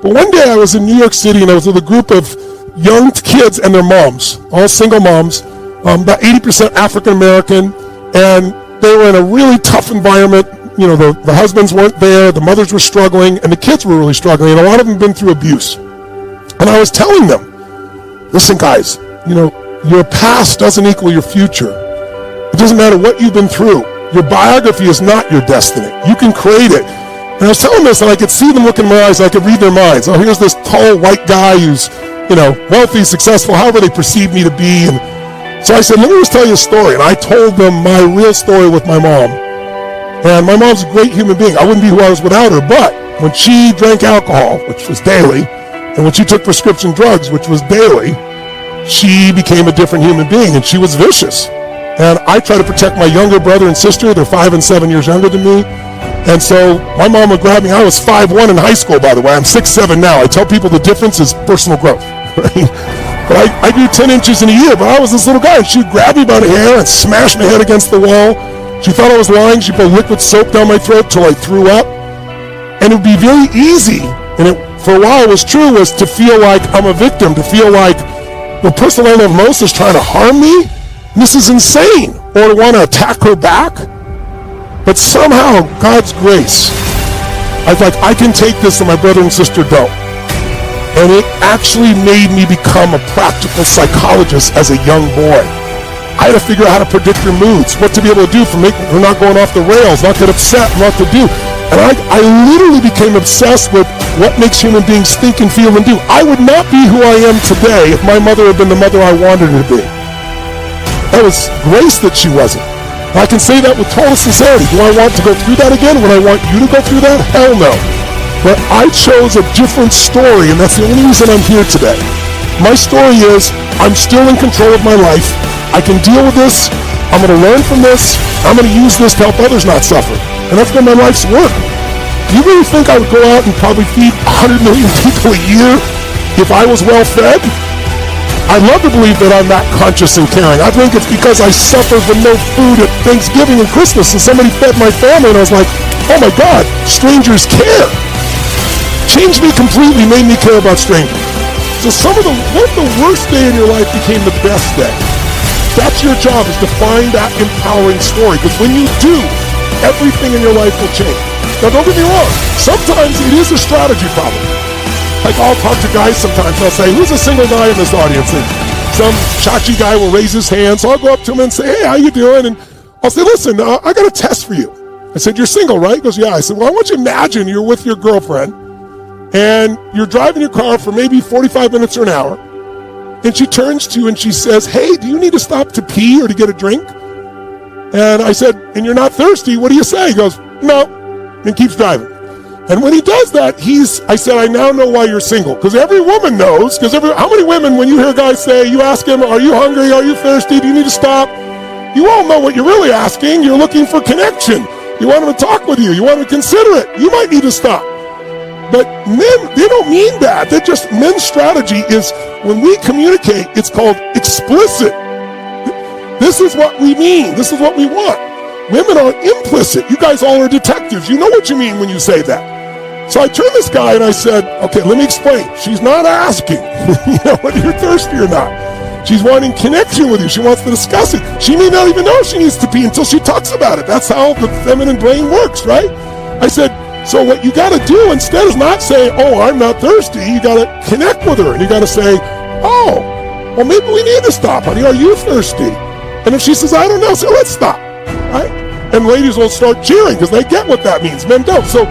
But one day I was in New York City, and I was with a group of young kids and their moms, all single moms, about 80% African American, and they were in a really tough environment. You know, the husbands weren't there, the mothers were struggling, and the kids were really struggling, and a lot of them had been through abuse. And I was telling them, listen guys, you know, your past doesn't equal your future. It doesn't matter what you've been through. Your biography is not your destiny. You can create it. And I was telling this, and I could see them look in my eyes, I could read their minds. Oh, here's this tall white guy who's, you know, wealthy, successful, however they perceive me to be. And so I said, let me just tell you a story. And I told them my real story with my mom. And my mom's a great human being. I wouldn't be who I was without her. But when she drank alcohol, which was daily, and when she took prescription drugs, which was daily, she became a different human being, and she was vicious. And I try to protect my younger brother and sister. They're 5 and 7 years younger than me. And so my mom would grab me. I was 5'1" in high school, by the way. I'm 6'7" now. I tell people the difference is personal growth. Right? But I grew 10 inches in a year, but I was this little guy. And she would grab me by the hair and smash my head against the wall. She thought I was lying. She put liquid soap down my throat till I threw up. And it would be very easy, and it, for a while it was true, was to feel like I'm a victim, to feel like the person I love most is trying to harm me. This is insane. Or to want to attack her back. But somehow, God's grace, I was like, I can take this and my brother and sister don't. And it actually made me become a practical psychologist as a young boy. I had to figure out how to predict your moods, what to be able to do for making her not going off the rails, not get upset, what to do. And I literally became obsessed with what makes human beings think and feel and do. I would not be who I am today if my mother had been the mother I wanted her to be. That was grace that she wasn't. I can say that with total sincerity. Do I want to go through that again? Would I want you to go through that? Hell no. But I chose a different story, and that's the only reason I'm here today. My story is, I'm still in control of my life. I can deal with this. I'm going to learn from this. I'm going to use this to help others not suffer. And that's been my life's work. Do you really think I would go out and probably feed 100 million people a year if I was well fed? I'd love to believe that I'm not conscious and caring. I think it's because I suffer from no food at Thanksgiving and Christmas, and somebody fed my family, and I was like, oh my God, strangers care. Changed me completely, made me care about strangers. So what if the worst day in your life became the best day? That's your job, is to find that empowering story, because when you do, everything in your life will change. Now don't get me wrong, sometimes it is a strategy problem. Like I'll talk to guys sometimes, I'll say, who's a single guy in this audience? And some chachi guy will raise his hand, so I'll go up to him and say, hey, how you doing? And I'll say, listen, I got a test for you. I said, you're single, right? He goes, yeah. I said, well, I want you to imagine you're with your girlfriend, and you're driving your car for maybe 45 minutes or an hour, and she turns to you and she says, hey, do you need to stop to pee or to get a drink? And I said, and you're not thirsty, what do you say? He goes, no, and keeps driving. And when he does that, I said, I now know why you're single. Because every woman knows, how many women, when you hear guys say, you ask him, are you hungry, are you thirsty, do you need to stop? You all know what you're really asking. You're looking for connection. You want him to talk with you. You want him to consider it. You might need to stop. But men, they don't mean that. Men's strategy is, when we communicate, it's called explicit. This is what we mean. This is what we want. Women are implicit. You guys all are detectives. You know what you mean when you say that. So I turned this guy and I said, okay, let me explain. She's not asking, whether you're thirsty or not. She's wanting connection with you. She wants to discuss it. She may not even know she needs to pee until she talks about it. That's how the feminine brain works, right? I said, so what you got to do instead is not say, oh, I'm not thirsty. You got to connect with her. And you got to say, oh, well, maybe we need to stop, honey. Are you thirsty? And if she says, I don't know, say, let's stop, right? And ladies will start cheering because they get what that means. Men don't. So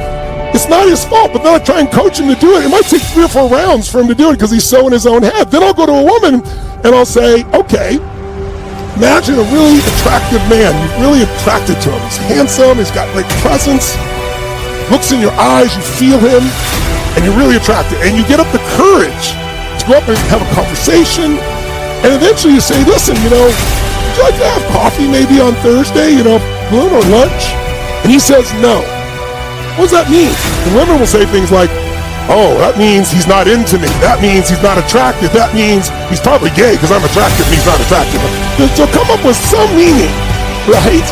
it's not his fault, but then I try and coach him to do it. It might take 3 or 4 rounds for him to do it because he's so in his own head. Then I'll go to a woman and I'll say, okay, imagine a really attractive man. You're really attracted to him. He's handsome. He's got presence. Looks in your eyes. You feel him. And you're really attracted. And you get up the courage to go up and have a conversation. And eventually you say, listen, would you like to have coffee maybe on Thursday, noon or lunch? And he says no. What does that mean? And women will say things like, oh, that means he's not into me. That means he's not attractive. That means he's probably gay because I'm attractive and he's not attractive. They'll come up with some meaning, right?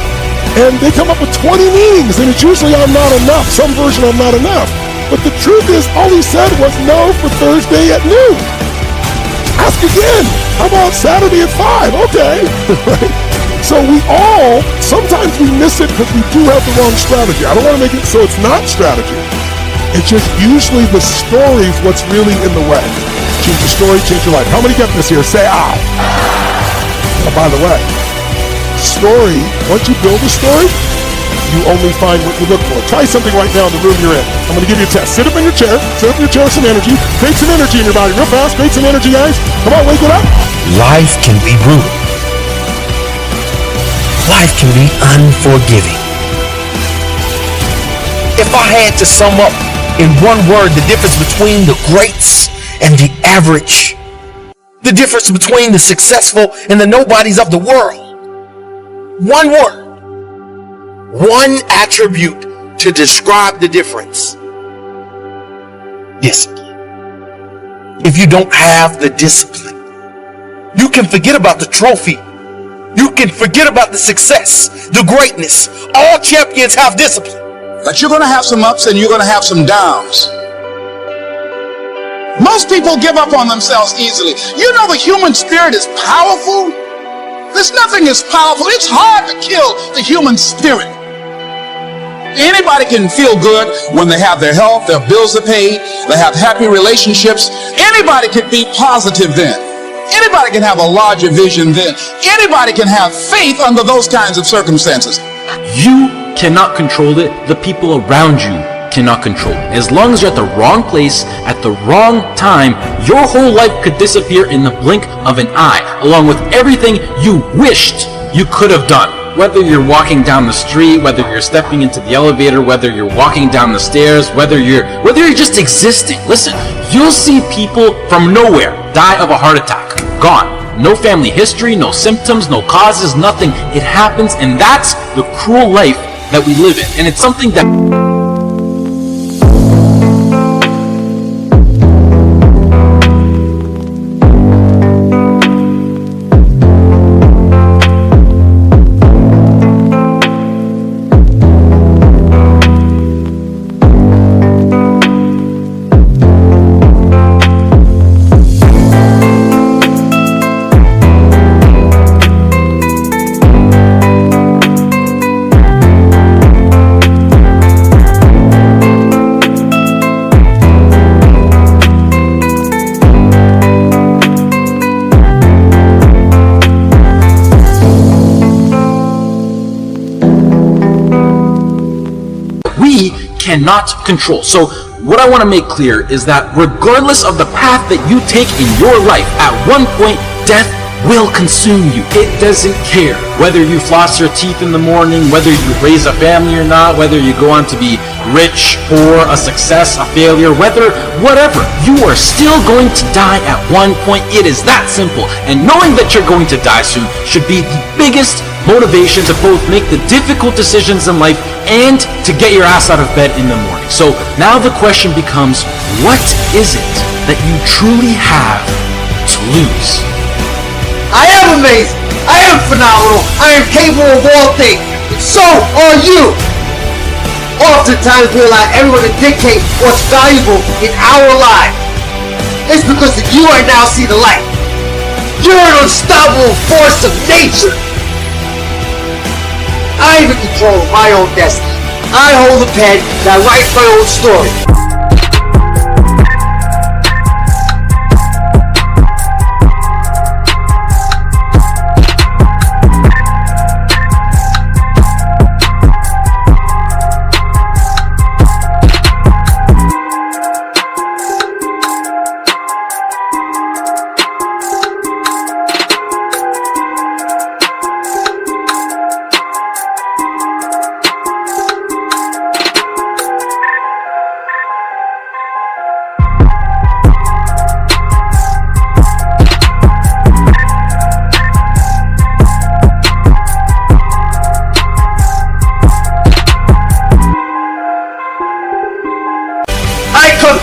And they come up with 20 meanings, and it's usually I'm not enough, some version of I'm not enough. But the truth is, all he said was no for Thursday at noon. Ask again. How about Saturday at 5? Okay. Right? So sometimes we miss it because we do have the wrong strategy. I don't want to make it so it's not strategy. It's just usually the story's what's really in the way. Change your story, change your life. How many get this here? Say, ah. Oh, by the way, story, once you build a story, you only find what you look for. Try something right now in the room you're in. I'm going to give you a test. Sit up in your chair. Sit up in your chair with some energy. Create some energy in your body real fast. Create some energy, guys. Come on, wake it up. Life can be brutal. Life can be unforgiving. If I had to sum up in one word the difference between the greats and the average, the difference between the successful and the nobodies of the world, one word, one attribute to describe the difference: discipline. If you don't have the discipline, you can forget about the trophy. You can forget about the success, the greatness. All champions have discipline. But you're going to have some ups and you're going to have some downs. Most people give up on themselves easily. You know the human spirit is powerful. There's nothing as powerful. It's hard to kill the human spirit. Anybody can feel good when they have their health, their bills are paid, they have happy relationships. Anybody can be positive then. Anybody can have a larger vision then. Anybody can have faith under those kinds of circumstances. You cannot control it. The people around you cannot control it. As long as you're at the wrong place at the wrong time, your whole life could disappear in the blink of an eye, along with everything you wished you could have done. Whether you're walking down the street, whether you're stepping into the elevator, whether you're walking down the stairs, whether you're just existing. Listen, you'll see people from nowhere die of a heart attack. Gone. No family history, no symptoms, no causes, nothing. It happens, and that's the cruel life that we live in. And it's something that... cannot control. So what I want to make clear is that regardless of the path that you take in your life, at one point death will consume you. It doesn't care whether you floss your teeth in the morning, whether you raise a family or not, whether you go on to be rich, poor, a success, a failure, whatever, you are still going to die at one point. It is that simple. And knowing that you're going to die soon should be the biggest motivation to both make the difficult decisions in life and to get your ass out of bed in the morning. So now the question becomes, what is it that you truly have to lose? I am amazing. I am phenomenal. I am capable of all things. So are you. Oftentimes we allow everyone to dictate what's valuable in our lives. It's because you right now see the light. You're an unstoppable force of nature. I am in control of my own destiny. I hold the pen that writes my own story.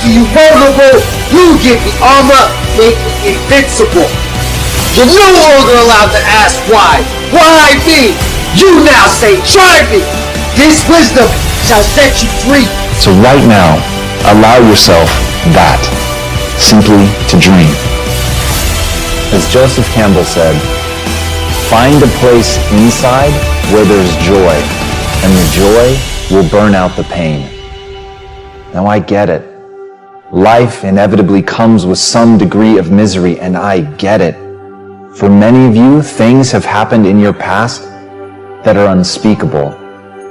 You vulnerable, you give me armor, make me invincible. You're no longer allowed to ask why. Why me? You now say, try me. This wisdom shall set you free. So right now, Allow yourself that, simply to dream. As Joseph Campbell said, find a place inside where there's joy, and the joy will burn out the pain. Now I get it. Life inevitably comes with some degree of misery, and I get it. For many of you, things have happened in your past that are unspeakable.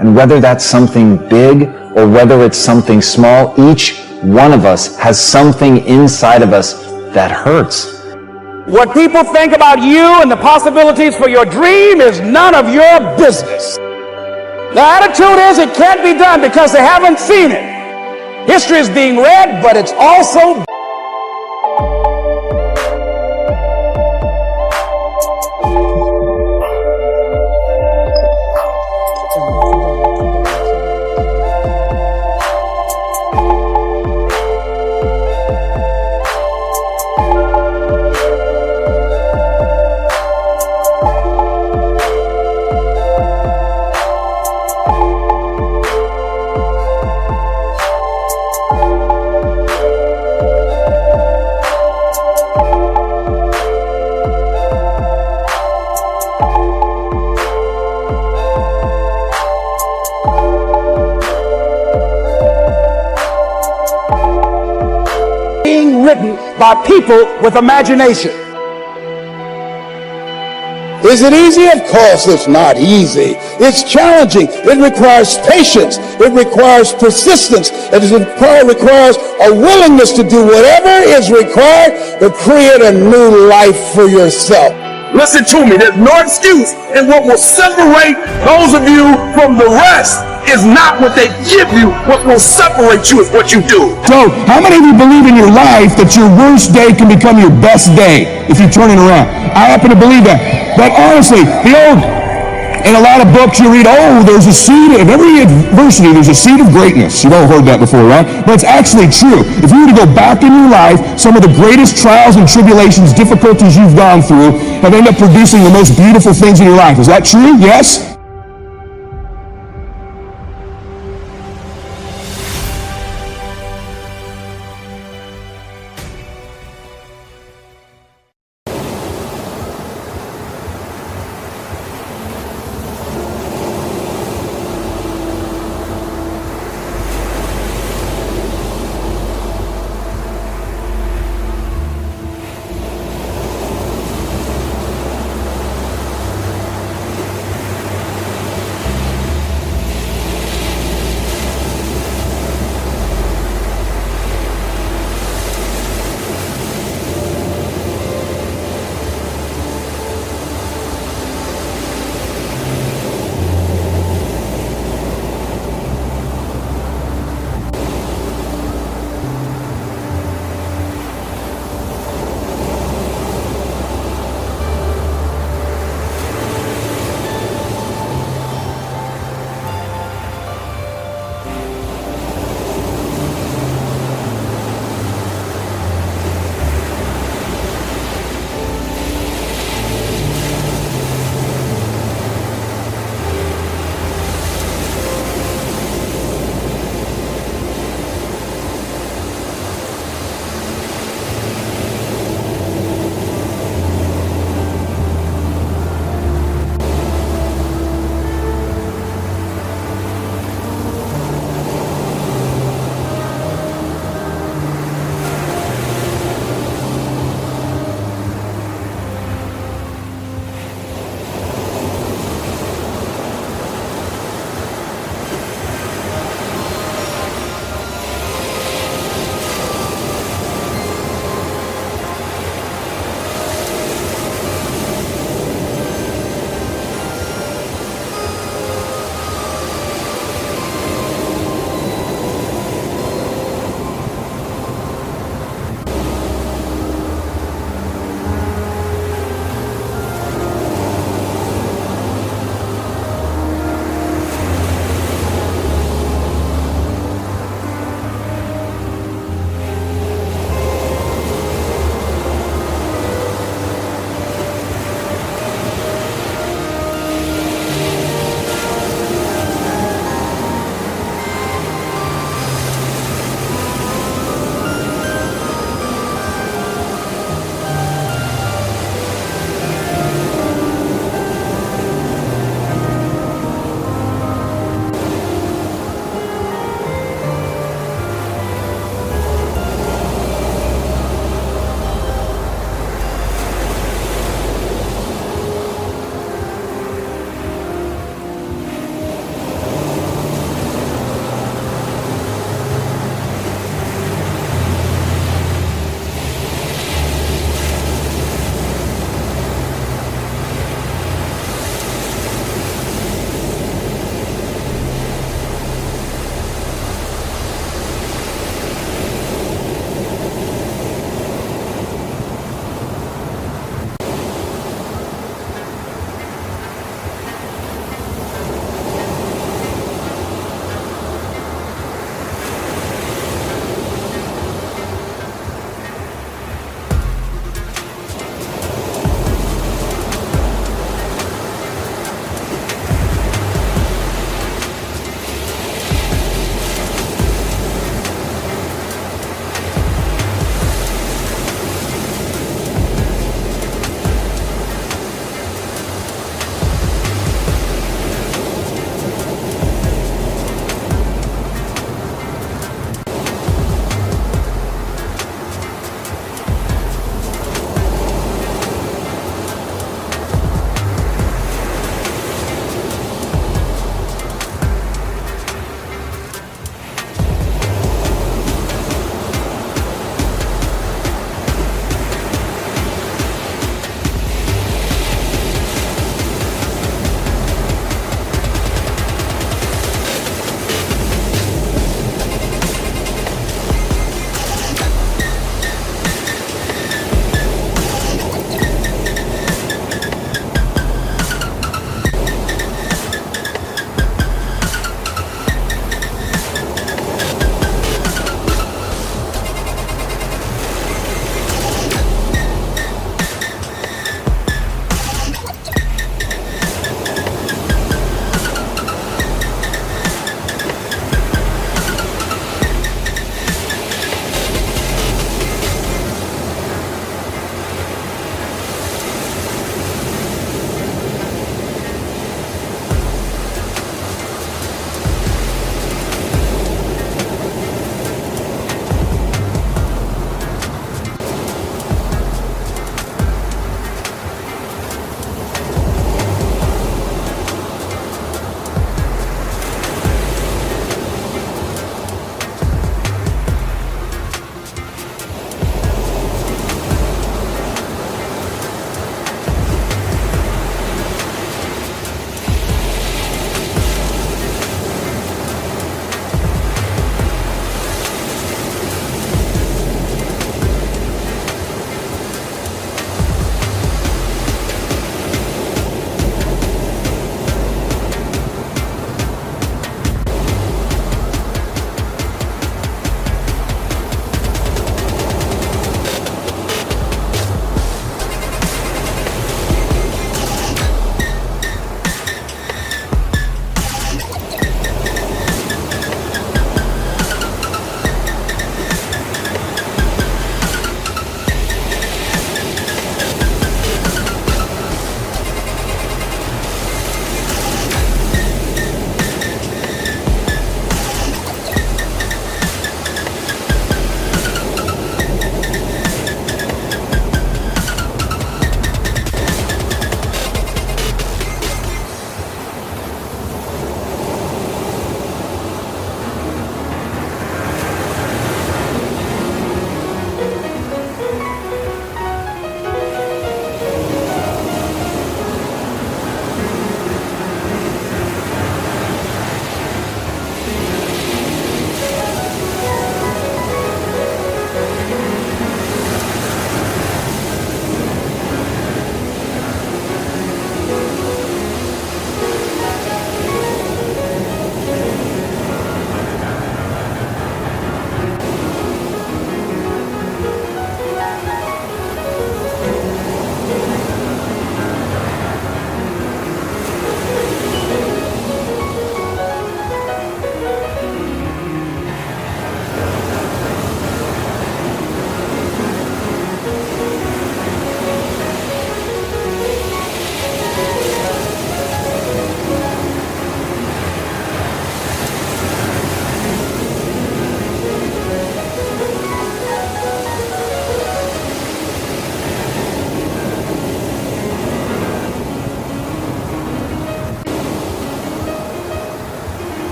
And whether that's something big or whether it's something small, each one of us has something inside of us that hurts. What people think about you and the possibilities for your dream is none of your business. The attitude is it can't be done because they haven't seen it. History is being read, but it's also written by people with imagination. Is it easy? Of course it's not easy. It's challenging. It requires patience. It requires persistence. It requires a willingness to do whatever is required to create a new life for yourself. Listen to me, there's no excuse, and what will separate those of you from the rest is not what they give you. What will separate you is what you do. So, how many of you believe in your life that your worst day can become your best day if you turn it around? I happen to believe that. But honestly, in a lot of books you read, there's a seed of every adversity, there's a seed of greatness. You've all heard that before, right? But it's actually true. If you were to go back in your life, some of the greatest trials and tribulations, difficulties you've gone through have ended up producing the most beautiful things in your life. Is that true? Yes?